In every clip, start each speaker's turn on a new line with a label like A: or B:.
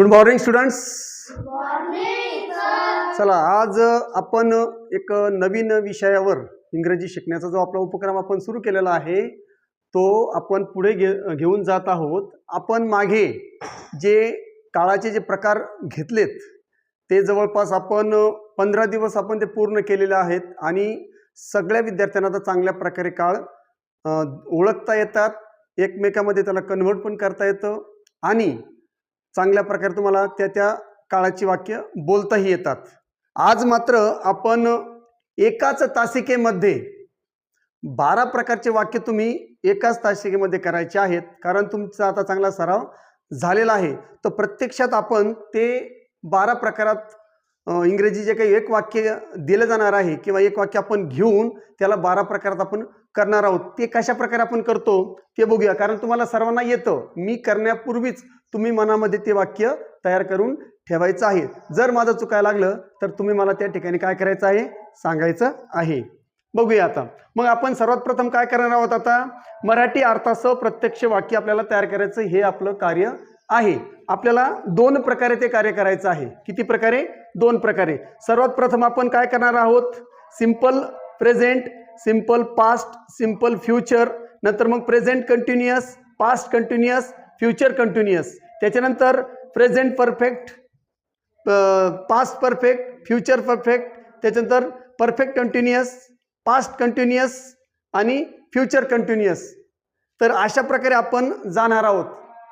A: Good morning students.
B: Morning sir.
A: चला, आज आपण एक नवीन विषयावर इंग्रजी शिकण्याचा जो आपला उपक्रम आपण सुरू केलेला आहे तो आपण पुढे घेऊन जात आहोत. आपण मागे जे काळाचे जे प्रकार घेतलेत ते जवळपास आपण 15 दिवस आपण ते पूर्ण केलेले आहेत आणि सगळ्या विद्यार्थ्यांना आता चांगल्या प्रकारे काळ ओळखता येतात, एकमेकांमध्ये त्याला कन्व्हर्ट पण करता येतं आणि चांगल्या प्रकारे तुम्हाला त्या काळाची वाक्य बोलताही येतात. आज मात्र आपण एकाच तासिकेमध्ये 12 प्रकारचे वाक्य तुम्ही एकाच तासिकेमध्ये करायचे आहेत. कारण तुमचा आता चांगला सराव झालेला आहे, तर प्रत्यक्षात आपण ते 12 प्रकारात इंग्रजी जे काही एक वाक्य दिलं जाणार आहे किंवा एक वाक्य आपण घेऊन त्याला 12 प्रकारात आपण करणार आहोत. ते कशा प्रकारे आपण करतो ते बघूया. कारण तुम्हाला सर्वांना येतं, मी करण्यापूर्वीच तुम्ही मनामध्ये ते वाक्य तयार करून ठेवायचं आहे. जर माझं चुकायला लागलं तर तुम्ही मला त्या ठिकाणी काय करायचं आहे, सांगायचं आहे. बघूया आता. मग आपण सर्वात प्रथम काय करणार आहोत, आता मराठी अर्थासह प्रत्यक्ष वाक्य आपल्याला तयार करायचं हे आपलं कार्य आहे. आपल्याला 2 प्रकारे ते कार्य करायचं आहे. किती प्रकारे? 2 प्रकारे. सर्वात प्रथम आपण काय करणार आहोत, simple present, simple past, simple future, नंतर मग present continuous, past continuous, future continuous, त्याच्यानंतर present perfect, past perfect, future perfect, त्याच्यानंतर परफेक्ट कंटिन्युअस, पास्ट कंटिन्युअस आणि फ्युचर कंटिन्युअस. तर अशा प्रकारे आपण जाणार आहोत.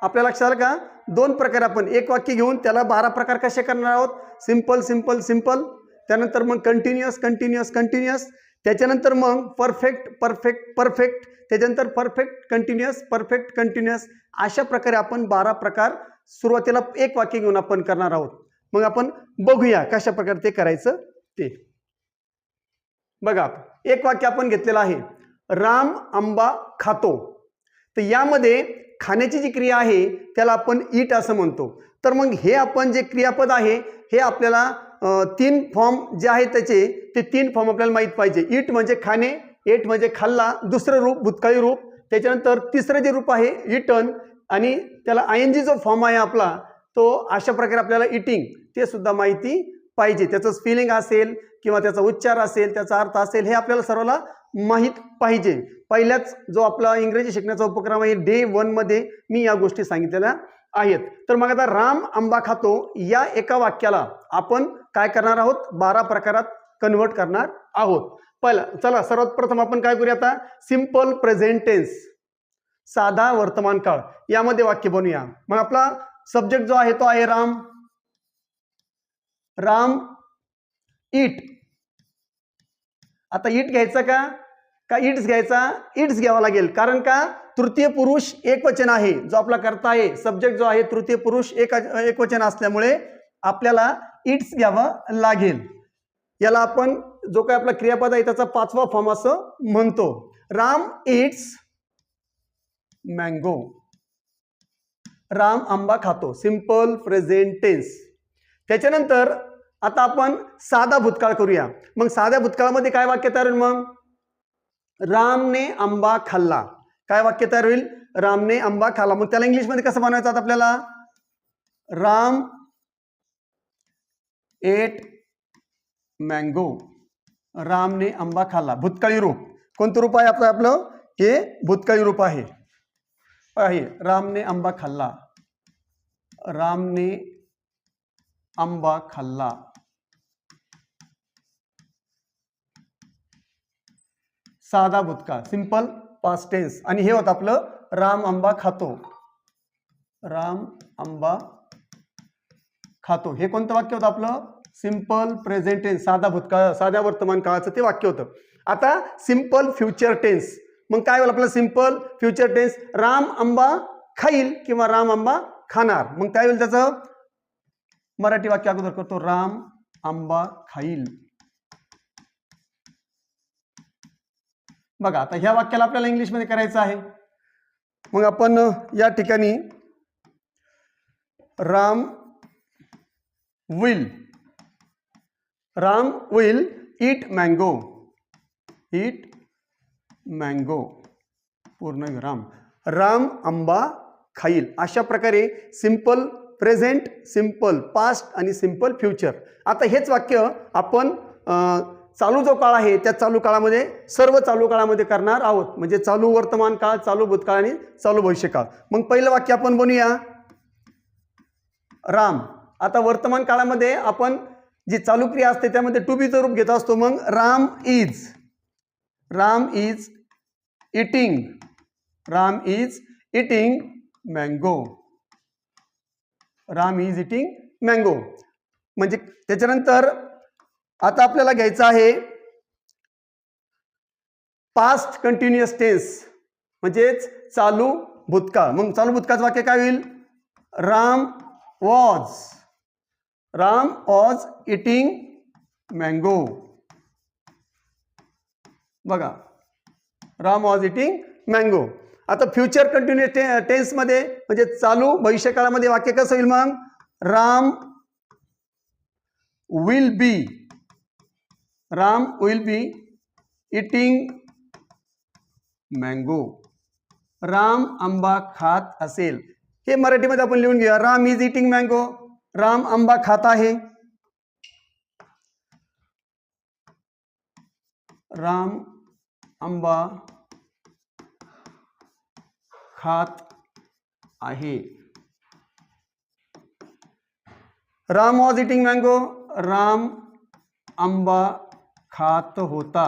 A: आपल्या लक्षात आलं का? 2 प्रकारे आपण एक वाक्य घेऊन त्याला 12 प्रकार कसे करणार आहोत. सिंपल सिंपल सिंपल, त्यानंतर मग कंटिन्युअस कंटिन्युअस कंटिन्युअस, त्याच्यानंतर मग परफेक्ट परफेक्ट परफेक्ट, त्याच्यानंतर परफेक्ट कंटिन्युअस परफेक्ट कंटिन्युअस. अशा प्रकारे आपण 12 प्रकार सुरुवातीला एक वाक्य घेऊन आपण करणार आहोत. मग आपण बघूया कशा प्रकारे ते करायचं ते. बघा, एक वाक्य आपण घेतलेलं आहे, राम आंबा खातो. तर यामध्ये खाण्याची जी क्रिया आहे त्याला आपण ईट असं म्हणतो. तर मग हे आपण जे क्रियापद आहे हे आपल्याला 3 फॉर्म जे आहे त्याचे ते 3 फॉर्म आपल्याला माहीत पाहिजे. ईट म्हणजे खाणे, एट म्हणजे खाल्ला, दुसरं रूप भूतकाळी रूप, त्याच्यानंतर तिसरं जे रूप आहे इटन, आणि त्याला आयएनजी जो फॉर्म आहे आपला तो अशा प्रकारे आपल्याला इटिंग ते सुद्धा माहिती पाहिजे. त्याचं स्पेलिंग असेल किंवा त्याचा उच्चार असेल, त्याचा अर्थ असेल, हे आपल्याला सर्वाला माहीत पाहिजे. पहिल्याच जो आपला इंग्रजी शिकण्याचा उपक्रम आहे डे 1 मध्ये मी या गोष्टी सांगितलेल्या आहेत. तर मग आता राम आंबा खातो या एका वाक्याला आपण काय करणार आहोत, 12 प्रकारात कन्व्हर्ट करणार आहोत. पहिला चला सर्वात प्रथम आपण काय करूया, आता सिंपल प्रेझेंट टेन्स, साधा वर्तमान काळ, यामध्ये वाक्य बनवूया. मग आपला सब्जेक्ट जो आहे तो आहे राम. राम ईट. आता ईट घ्यायचा का इट्स घ्यायचा? इट्स घ्यावा लागेल. कारण का? तृतीय पुरुष एकवचन आहे. जो आपला कर्ता आहे, सब्जेक्ट जो आहे तृतीय पुरुष एकवचन असल्यामुळे आपल्याला इट्स घ्यावं लागेल. याला आपण जो काही आपला क्रियापद आहे त्याचा 5वा फॉर्म असं म्हणतो. Ram it's mango. राम आंबा खातो, सिंपल प्रेझेंट टेन्स. त्याच्यानंतर आता आपण साधा भूतकाळ करूया. मग साध्या भूतकाळामध्ये काय वाक्य तयार होईल, मग रामने आंबा खाल्ला. काय वाक्य तयार होईल? रामने आंबा खाल्ला. मग त्याला इंग्लिशमध्ये कसं बनवायचं आता आपल्याला? Ram ate mango. रामने आंबा खाल्ला. भूतकाळी रूप. कोणतं रूप आहे आपलं? हे भूतकाळी रूप आहे. रामने आंबा खाल्ला. रामने आंबा खाल्ला. साधा भूतकाळ, सिंपल पास्ट टेन्स. आणि हे होतं आपलं राम आंबा खातो. राम आंबा खातो हे कोणतं वाक्य होतं आपलं? सिंपल प्रेझेंट टेन्स, साधा भूतकाळ, साध्या वर्तमान काळाचं ते वाक्य होतं. आता सिंपल फ्युचर टेन्स. मग काय होईल आपलं सिंपल फ्युचर टेन्स? राम आंबा खाईल किंवा राम आंबा खाणार. मग काय होईल त्याचं मराठी वाक्य अगोदर करतो, राम आंबा खाईल. बघा, आता ह्या वाक्याला आपल्याला इंग्लिशमध्ये करायचं आहे. मग आपण या ठिकाणी Ram will eat mango. Eat mango पूर्ण विराम. राम आंबा खाईल. अशा प्रकारे सिंपल प्रेझेंट सिम्पल, पास्ट आणि सिम्पल फ्युचर. आता हेच वाक्य आपण चालू जो काळ आहे त्या चालू काळामध्ये, सर्व चालू काळामध्ये करणार आहोत. म्हणजे चालू वर्तमान काळ, चालू भूतकाळ आणि चालू भविष्यकाळ. मग पहिलं वाक्य आपण बनवूया. राम. आता वर्तमान काळामध्ये आपण जी चालू क्रिया असते त्यामध्ये टू बीचं रूप घेत असतो. मग Ram is eating mango. Ram is eating mango. म्हणजे त्याच्यानंतर आता आपल्याला घ्यायचं आहे पास्ट कंटिन्युअस टेन्स, म्हणजेच चालू भूतकाळ. मग चालू भूतकाळचं वाक्य काय होईल? Ram was eating mango. बघा, राम वॉज इटिंग मँगो. आता फ्युचर कंटिन्युअस टेन्समध्ये म्हणजे चालू भविष्यकाळामध्ये वाक्य कसं होईल? मग Ram will be eating mango. Ram आंबा खात असेल. हे मराठीमध्ये आपण लिहून घेऊया. Ram is eating mango. Ram आंबा खात आहे. राम आंबा खात आहे. Ram was eating mango. Ram आंबा खात होता.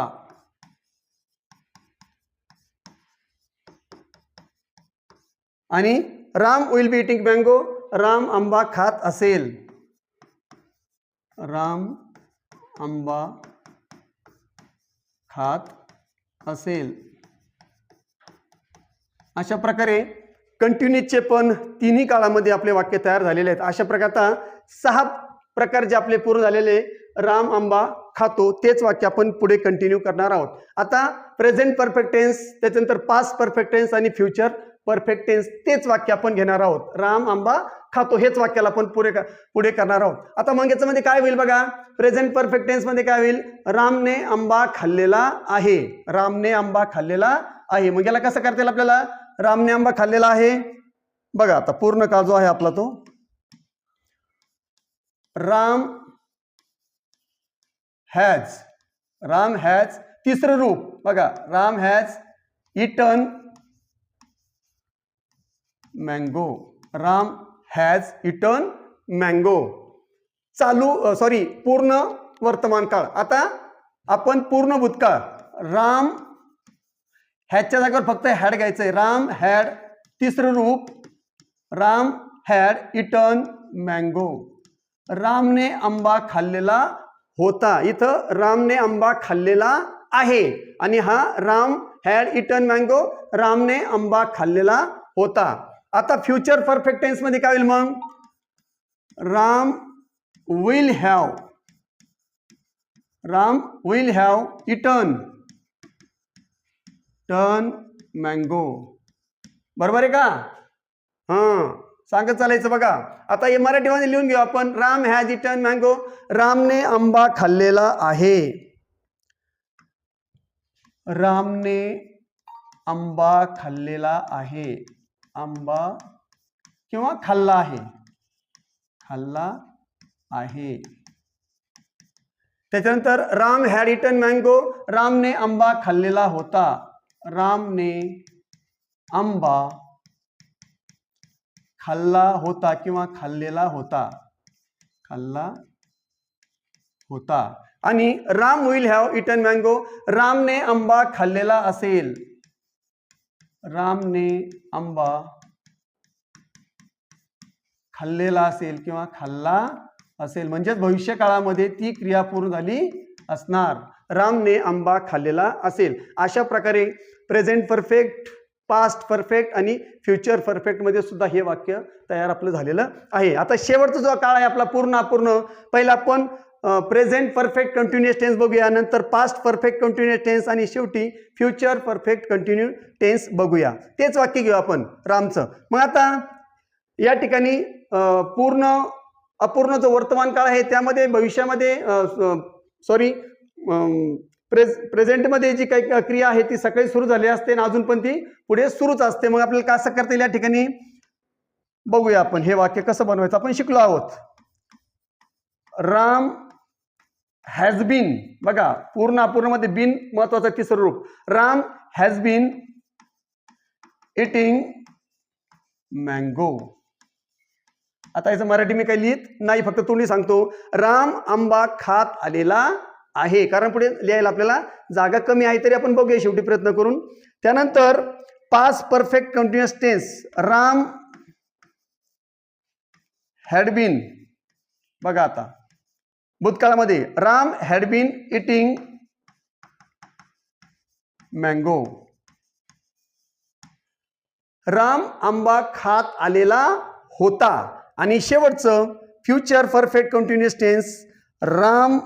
A: आणि Ram will be eating mango. Ram आंबा खात असेल. राम आंबा खात असेल. अशा प्रकारे कंटिन्यूचे पण तिन्ही काळामध्ये आपले वाक्य तयार झालेले आहेत. अशा प्रकारे आता 6 प्रकार जे आपले पूर्ण झालेले, राम आंबा खातो, तेच वाक्य आपण पुढे कंटिन्यू करणार आहोत. आता प्रेझेंट परफेक्ट टेन्स, त्याच्यानंतर पास्ट परफेक्ट टेन्स आणि फ्युचर परफेक्ट टेन्स, तेच वाक्य आपण घेणार आहोत. राम आंबा खातो हेच वाक्याला आपण पुढे करणार आहोत. आता मग याच्यामध्ये काय होईल बघा. प्रेझेंट परफेक्ट टेन्स मध्ये काय होईल? रामने आंबा खाल्लेला आहे. रामने आंबा खाल्लेला आहे. मग याला कसं करता येईल आपल्याला? रामने आंबा खाल्लेला आहे. बघा आता पूर्ण काळ जो आहे आपला तो राम हॅज तिसरं रूप बघा. Ram has eaten mango. Ram has eaten mango. पूर्ण वर्तमान काळ. आता आपण पूर्ण भूतकाळ. राम हॅजच्या जागेवर फक्त हॅड घ्यायचंय. राम हॅड तिसरं रूप. Ram had eaten mango. रामने आंबा खाल्लेला होता. इथं रामने आंबा खाल्लेला आहे आणि हा राम हॅड इटन मँगो, रामने आंबा खाल्लेला होता. आता फ्युचर परफेक्ट टेन्स मध्ये काय होईल मग? Ram will have eaten mango. बरोबर आहे का? सांगत चालायचं बघा. आता हे मराठीमध्ये लिहून घेऊ आपण. Ram has eaten mango. रामने आंबा खाल्लेला आहे. रामने आंबा खाल्लेला आहे. आंबा किंवा खाल्ला आहे. त्याच्यानंतर राम हॅड इटन मँगो. रामने आंबा खाल्लेला होता. रामने आंबा खाल्ला होता किंवा खाल्लेला होता. आणि Ram will have eaten mango. रामने आंबा खाल्लेला असेल. रामने आंबा खाल्लेला असेल किंवा खाल्ला असेल, म्हणजेच भविष्य काळामध्ये ती क्रिया पूर्ण झाली असणार. रामने आंबा खाल्लेला असेल. अशा प्रकारे प्रेझेंट परफेक्ट, पास्ट परफेक्ट आणि फ्युचर परफेक्ट मध्ये सुद्धा हे वाक्य तयार आपलं झालेलं आहे. आता शेवटचा जो काळ आहे आपला पूर्ण अपूर्ण, पहिला आपण प्रेझेंट परफेक्ट कंटिन्युअस टेन्स बघूया, नंतर पास्ट परफेक्ट कंटिन्युअस टेन्स आणि शेवटी फ्युचर परफेक्ट कंटिन्यू टेन्स बघूया. तेच वाक्य घेऊ आपण रामचं. मग आता या ठिकाणी पूर्ण अपूर्ण जो वर्तमान काळ आहे त्यामध्ये भविष्यामध्ये प्रेझेंटमध्ये जी काही क्रिया आहे ती सकाळी सुरू झाली असते आणि अजून पण ती पुढे सुरूच असते. मग आपल्याला कसं करता येईल या ठिकाणी? बघूया आपण हे वाक्य कसं बनवायचं आपण शिकलो आहोत. राम हॅज बीन, बघा पूर्ण अपूर्णमध्ये बीन महत्वाचं तिसरं रूप. Ram has been eating mango. आता याचं मराठी मी काही लिहित नाही, फक्त तोंडी सांगतो. राम आंबा खात आलेला आहे, कारण पुढे लिहायला आपल्याला जागा कमी आहे, तरी आपण बघूया शेवटी प्रयत्न करून. त्यानंतर past perfect continuous tense. Ram had been, बघा आता भूतकाळामध्ये Ram had been eating mango. Ram आंबा खात आलेला होता. आणि शेवटचं future perfect continuous tense. Ram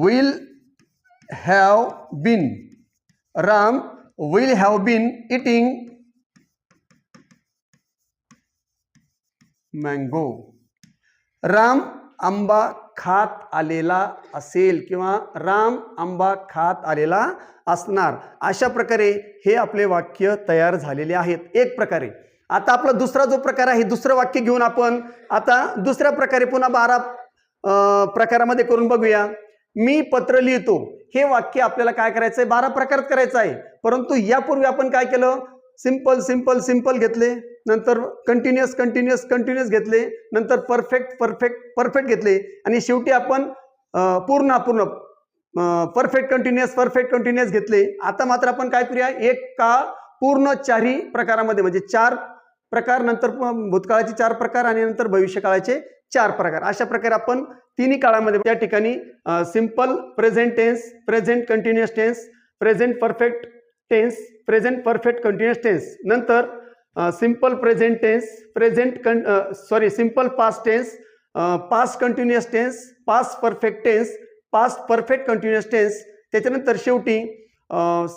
A: will have been, Ram will have been eating mango. Ram आंबा खात आलेला असेल किंवा राम आंबा खात आलेला असणार. अशा प्रकारे हे आपले वाक्य तयार झालेले आहेत एक प्रकारे. आता आपला दुसरा जो प्रकार आहे, दुसरं वाक्य घेऊन आपण आता दुसऱ्या प्रकारे पुन्हा 12 प्रकारामध्ये करून बघूया. मी पत्र लिहितो हे वाक्य आपल्याला काय करायचं आहे, 12 प्रकारात करायचं आहे. परंतु यापूर्वी आपण काय केलं, सिंपल सिंपल सिंपल घेतले, नंतर कंटिन्युअस कंटिन्युअस कंटिन्युअस घेतले, नंतर परफेक्ट परफेक्ट परफेक्ट घेतले, आणि शेवटी आपण पूर्ण अपूर्ण परफेक्ट कंटिन्युअस घेतले. आता मात्र आपण काय करूया, एक का पूर्ण चारही प्रकारामध्ये, म्हणजे 4 प्रकार, नंतर भूतकाळाचे 4 प्रकार आणि नंतर भविष्यकाळाचे 4 प्रकार. अशा प्रकारे आपण तिन्ही काळामध्ये त्या ठिकाणी simple present tense, present continuous tense, present perfect tense, present perfect continuous tense, नंतर simple present tense, simple past tense, past continuous tense, past perfect tense, past perfect continuous tense, त्याच्यानंतर शेवटी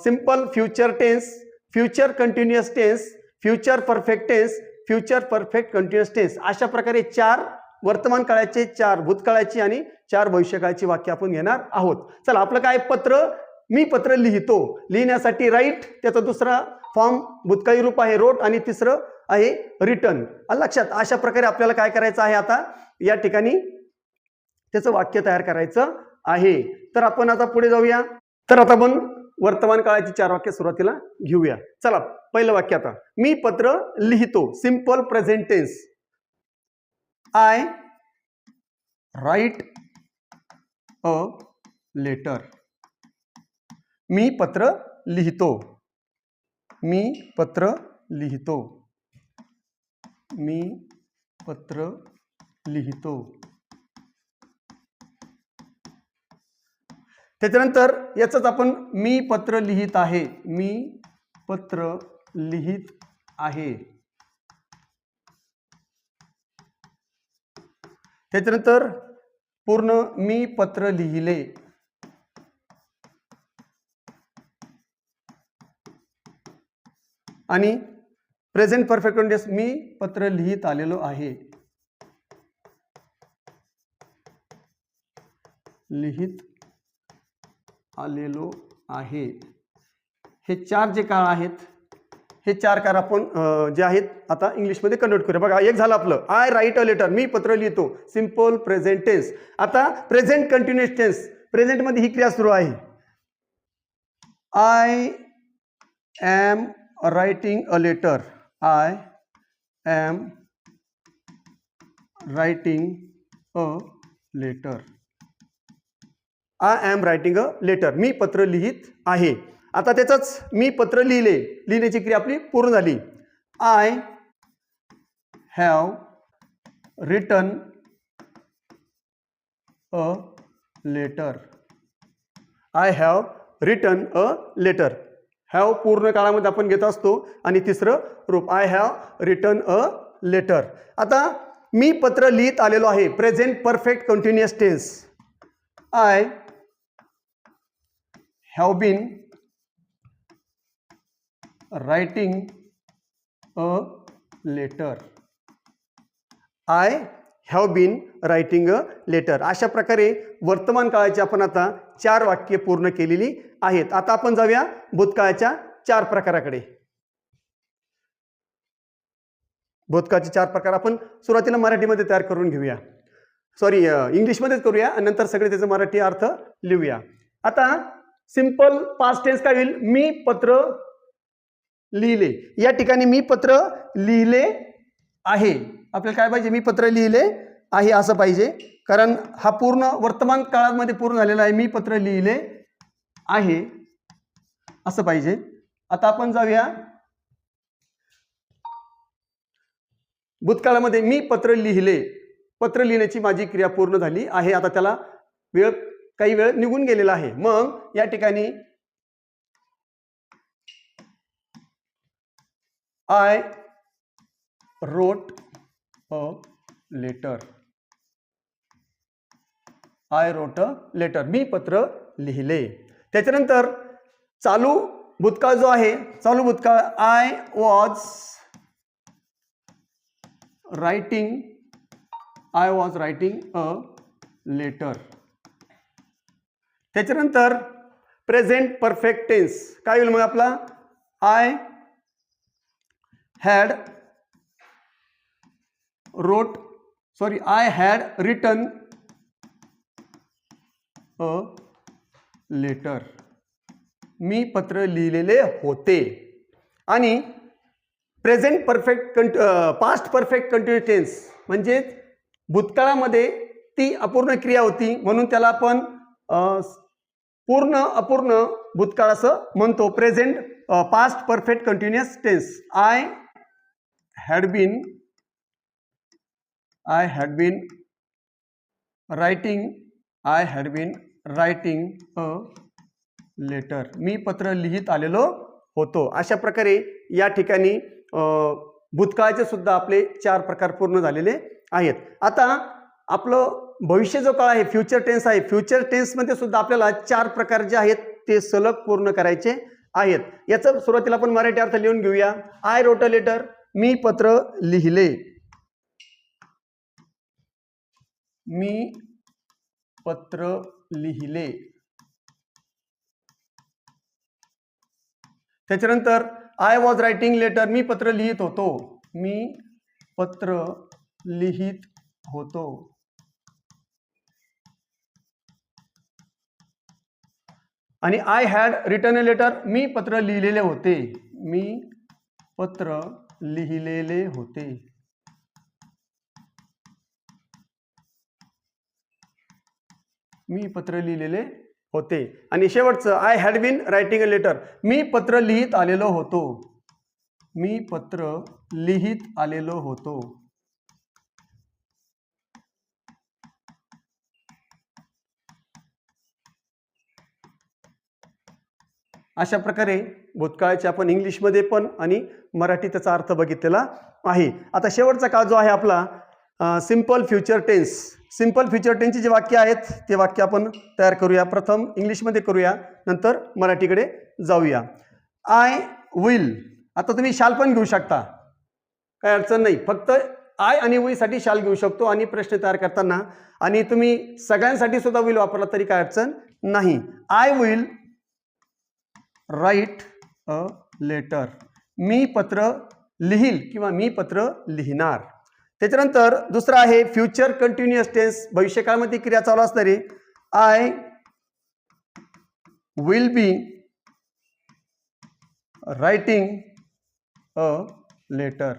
A: simple future tense, future continuous tense, future perfect tense, future perfect continuous tense. अशा प्रकारे 4 वर्तमान काळाचे, 4 भूतकाळाची आणि 4 भविष्यकाळाची वाक्य आपण घेणार आहोत. चला, आपलं काय पत्र, मी पत्र लिहितो. लिहिण्यासाठी राईट, त्याचा दुसरा फॉर्म भूतकाळी रूप आहे रोट, आणि तिसरं आहे रिटर्न. लक्षात. अशा प्रकारे आपल्याला काय करायचं आहे, आता या ठिकाणी त्याचं वाक्य तयार करायचं आहे. तर आपण आता पुढे जाऊया. तर आता आपण वर्तमान काळाची 4 वाक्य सुरुवातीला घेऊया. चला, पहिलं वाक्य आता, मी पत्र लिहितो. Simple present tense. I write a letter. मी पत्र लिहितो. मी पत्र लिहितो. मी पत्र लिहितो. त्याच्यानंतर याचंच आपण मी पत्र लिहित आहे. मी पत्र लिहित आहे. त्याच्यानंतर पूर्ण मी पत्र लिहिले. आणि प्रेझेंट परफेक्ट कंटिन्युअस, मी पत्र लिहित आलेलो आहे. लिहित आलेलो आहे. हे 4 जे काळ आहेत, हे 4 काळ आपण जे आहेत आता इंग्लिशमध्ये कन्वर्ट करूया. बघा, एक झालं आपलं आय राईट अ लेटर, मी पत्र लिहितो, सिंपल प्रेझेंट टेन्स. आता प्रेझेंट कंटिन्युअस टेन्स. प्रेझेंटमध्ये ही क्रिया सुरू आहे. I am writing a letter. I am writing a letter. I am writing a letter. मी पत्र लिहित आहे. आता त्याचंच मी पत्र लिहिले, लिहिण्याची क्रिया आपली पूर्ण झाली. I have written a letter. I have written a letter. Have पूर्ण काळामध्ये आपण घेत असतो, आणि तिसरं रूप I have written a letter. आता मी पत्र लिहित आलेलो आहे. Present perfect continuous tense. I have been writing a letter. I have been writing a letter. अशा प्रकारे वर्तमान काळाची आपण आता 4 वाक्य पूर्ण केलेली आहेत. आता आपण जाऊया भूतकाळाच्या 4 प्रकाराकडे. भूतकाळचे 4 प्रकार आपण सुरुवातीला मराठीमध्ये तयार करून घेऊया. सॉरी, इंग्लिशमध्येच करूया आणि नंतर सगळे त्याचा मराठी अर्थ लिहूया. आता सिंपल पास्ट टेन्स काय होईल? मी पत्र लिहिले. या ठिकाणी मी पत्र लिहिले आहे. आपल्याला काय पाहिजे? मी पत्र लिहिले आहे असं पाहिजे, कारण हा पूर्ण वर्तमान काळामध्ये पूर्ण झालेला आहे. मी पत्र लिहिले आहे असं पाहिजे. आता आपण जाऊया भूतकाळामध्ये. मी पत्र लिहिले. पत्र लिहिण्याची माझी क्रिया पूर्ण झाली आहे. आता त्याला काही वेळ निघून गेलेला आहे. मग या ठिकाणी I wrote a letter. I wrote a letter. मी पत्र लिहिले. त्याच्यानंतर चालू भूतकाळ जो आहे, चालू भूतकाळ I was writing a letter. त्याच्यानंतर प्रेझेंट परफेक्ट टेन्स काय होईल मग आपला? I had written a letter. मी पत्र लिहिलेले होते. आणि present perfect past perfect continuous tense म्हणजे भूतकाळामध्ये ती अपूर्ण क्रिया होती, म्हणून त्याला आपण पूर्ण अपूर्ण भूतकाळ असं म्हणतो. Present past perfect continuous tense. I had been writing a letter. मी पत्र लिहित आलेलो होतो. अशा प्रकारे या ठिकाणी भूतकाळाचे सुद्धा आपले 4 प्रकार पूर्ण झालेले आहेत. आता आपलं भविष्य जो काळ आहे, फ्युचर टेन्स आहे. फ्युचर टेन्समध्ये सुद्धा आपल्याला 4 प्रकार जे आहेत ते सलग पूर्ण करायचे आहेत. याचा सुरुवातीला आपण मराठी अर्थ लिहून घेऊया. I wrote a letter. मी पत्र लिहिले. मी पत्र लिहिले. त्याच्यानंतर आय वॉज रायटिंग लेटर. मी पत्र लिहित होतो. मी पत्र लिहित होतो. आणि I had written a letter. मी पत्र लिहिलेले होते. मी पत्र लिहिलेले होते. मी पत्र लिहिलेले होते. आणि शेवटचं I had been writing a letter. मी पत्र लिहित आलेलो होतो. मी पत्र लिहित आलेलो होतो. अशा प्रकारे भूतकाळाचे आपण इंग्लिशमध्ये पण आणि मराठी त्याचा अर्थ बघितलेला आहे. आता शेवटचा काळ जो आहे आपला simple future tense. Simple future टेन्सची जे वाक्य आहेत ते वाक्य आपण तयार करूया. प्रथम इंग्लिशमध्ये करूया, नंतर मराठीकडे जाऊया. I will. आता तुम्ही शाल पण घेऊ शकता, काय अडचण नाही. फक्त आय आणि विल साठी शाल घेऊ शकतो आणि प्रश्न तयार करताना. आणि तुम्ही सगळ्यांसाठी सुद्धा विल वापरला तरी काय अडचण नाही. I will write a letter. मी पत्र लिहील किंवा मी पत्र लिहिणार. त्याच्यानंतर दुसरा आहे फ्युचर कंटिन्युअस टेन्स. भविष्यकाळामध्ये क्रिया चालू असणारी. I will be writing a letter.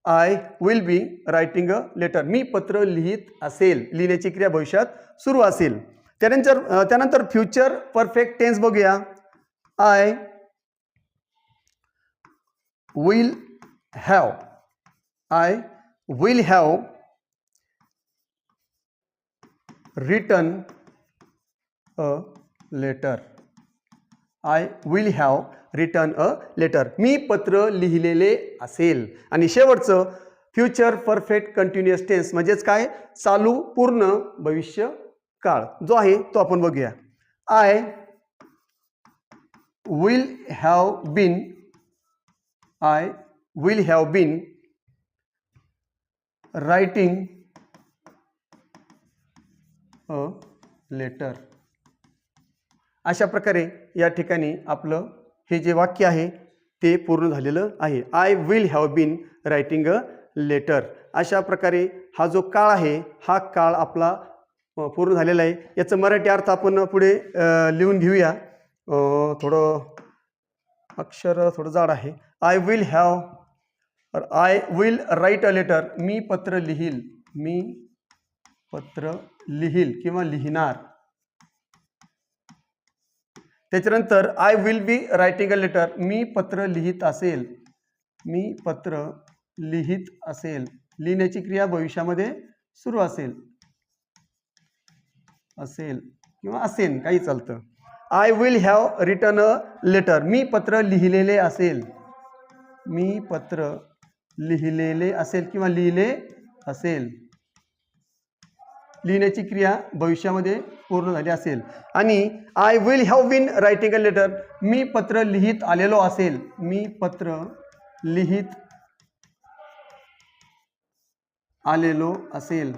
A: I will be writing a letter. मी पत्र लिहित असेल. लिहिण्याची क्रिया भविष्यात सुरू असेल. त्यानंतर फ्युचर परफेक्ट टेन्स बघूया. I will have. I will have written a letter. I will have written a letter. मी पत्र लिहिलेले असेल. आणि शेवटचं फ्युचर परफेक्ट कंटिन्युअस टेन्स म्हणजेच काय? चालू पूर्ण भविष्य काळ जो आहे तो आपण बघूया. I will have been. I will have been writing a letter. अशा प्रकारे या ठिकाणी आपलं हे जे वाक्य आहे ते पूर्ण झालेलं आहे. I will have been writing a letter. अशा प्रकारे हा जो काळ आहे हा काळ आपला पूर्ण झालेला आहे. याचं मराठी अर्थ आपण पुढे लिहून घेऊया. थोडं अक्षर थोडं जाड आहे. I will write a letter. मी पत्र लिहील. मी पत्र लिहील किंवा लिहिणार. त्याच्यानंतर I will be writing a letter. मी पत्र लिहित असेल. मी पत्र लिहित असेल. लिहिण्याची क्रिया भविष्यामध्ये सुरू असेल किंवा असेल काही चालतं. I will have written a letter. मी पत्र लिहिलेले असेल. मी पत्र लिहिलेले असेल किंवा लिहिले असेल. लिहिण्याची क्रिया भविष्यामध्ये पूर्ण झाली असेल. आणि I will have been writing a letter. मी पत्र लिहित आलेलो असेल. मी पत्र लिहित आलेलो असेल.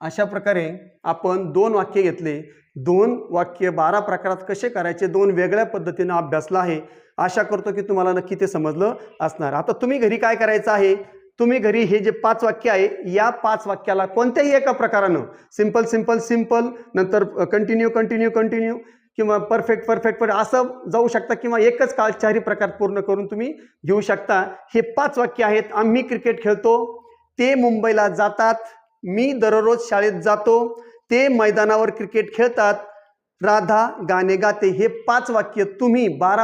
A: अशा प्रकारे आपण 2 वाक्य घेतले. 2 वाक्य 12 प्रकारात कसे करायचे 2 वेगळ्या पद्धतीने अभ्यासला आहे. आशा करतो की तुम्हाला नक्की ते समजलं असणार. आता तुम्ही घरी काय करायचं आहे, तुम्ही घरी हे जे 5 वाक्य आहे या 5 वाक्याला कोणत्याही एका प्रकारानं सिंपल सिंपल सिंपल नंतर कंटिन्यू कंटिन्यू कंटिन्यू किंवा परफेक्ट परफेक्ट असं जाऊ शकता किंवा एकच काळ 4 प्रकार पूर्ण करून तुम्ही घेऊ शकता. हे 5 वाक्य आहेत. आम्ही क्रिकेट खेळतो. ते मुंबईला जातात. मी दररोज शाळेत जातो. ते मैदानावर क्रिकेट खेळतात. राधा गाणे गाते. हे 5 वाक्य तुम्ही 12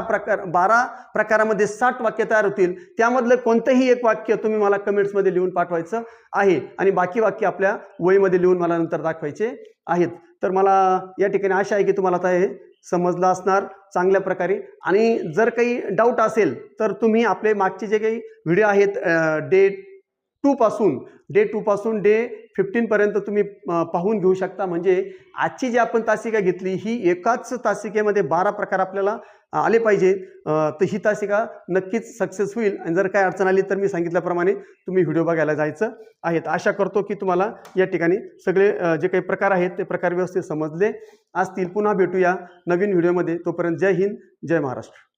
A: प्रकारामध्ये 60 वाक्य तयार होतील. त्यामधलं कोणतंही एक वाक्य तुम्ही मला कमेंट्समध्ये लिहून पाठवायचं आहे आणि बाकी वाक्य आपल्या वहीमध्ये लिहून मला नंतर दाखवायचे आहेत. तर मला या ठिकाणी आशा आहे की तुम्हाला आता हे समजलं असणार चांगल्या प्रकारे. आणि जर काही डाऊट असेल तर तुम्ही आपले मागचे जे काही व्हिडिओ आहेत डे 2 पासून डे 15 पर्यंत तुम्ही पाहून घेऊ शकता. म्हणजे आजची जी आपण तासिका घेतली ही एकाच तासिकेमध्ये 12 प्रकार आपल्याला आले पाहिजे. तर ही तासिका नक्कीच सक्सेस होईल. आणि जर काय अडचण आली तर मी सांगितल्याप्रमाणे तुम्ही व्हिडिओ बघायला जायचं आहे. आशा करतो की तुम्हाला या ठिकाणी सगळे जे काही प्रकार आहेत ते प्रकार व्यवस्थित समजले असतील. पुन्हा भेटूया नवीन व्हिडिओमध्ये. तोपर्यंत जय हिंद, जय महाराष्ट्र.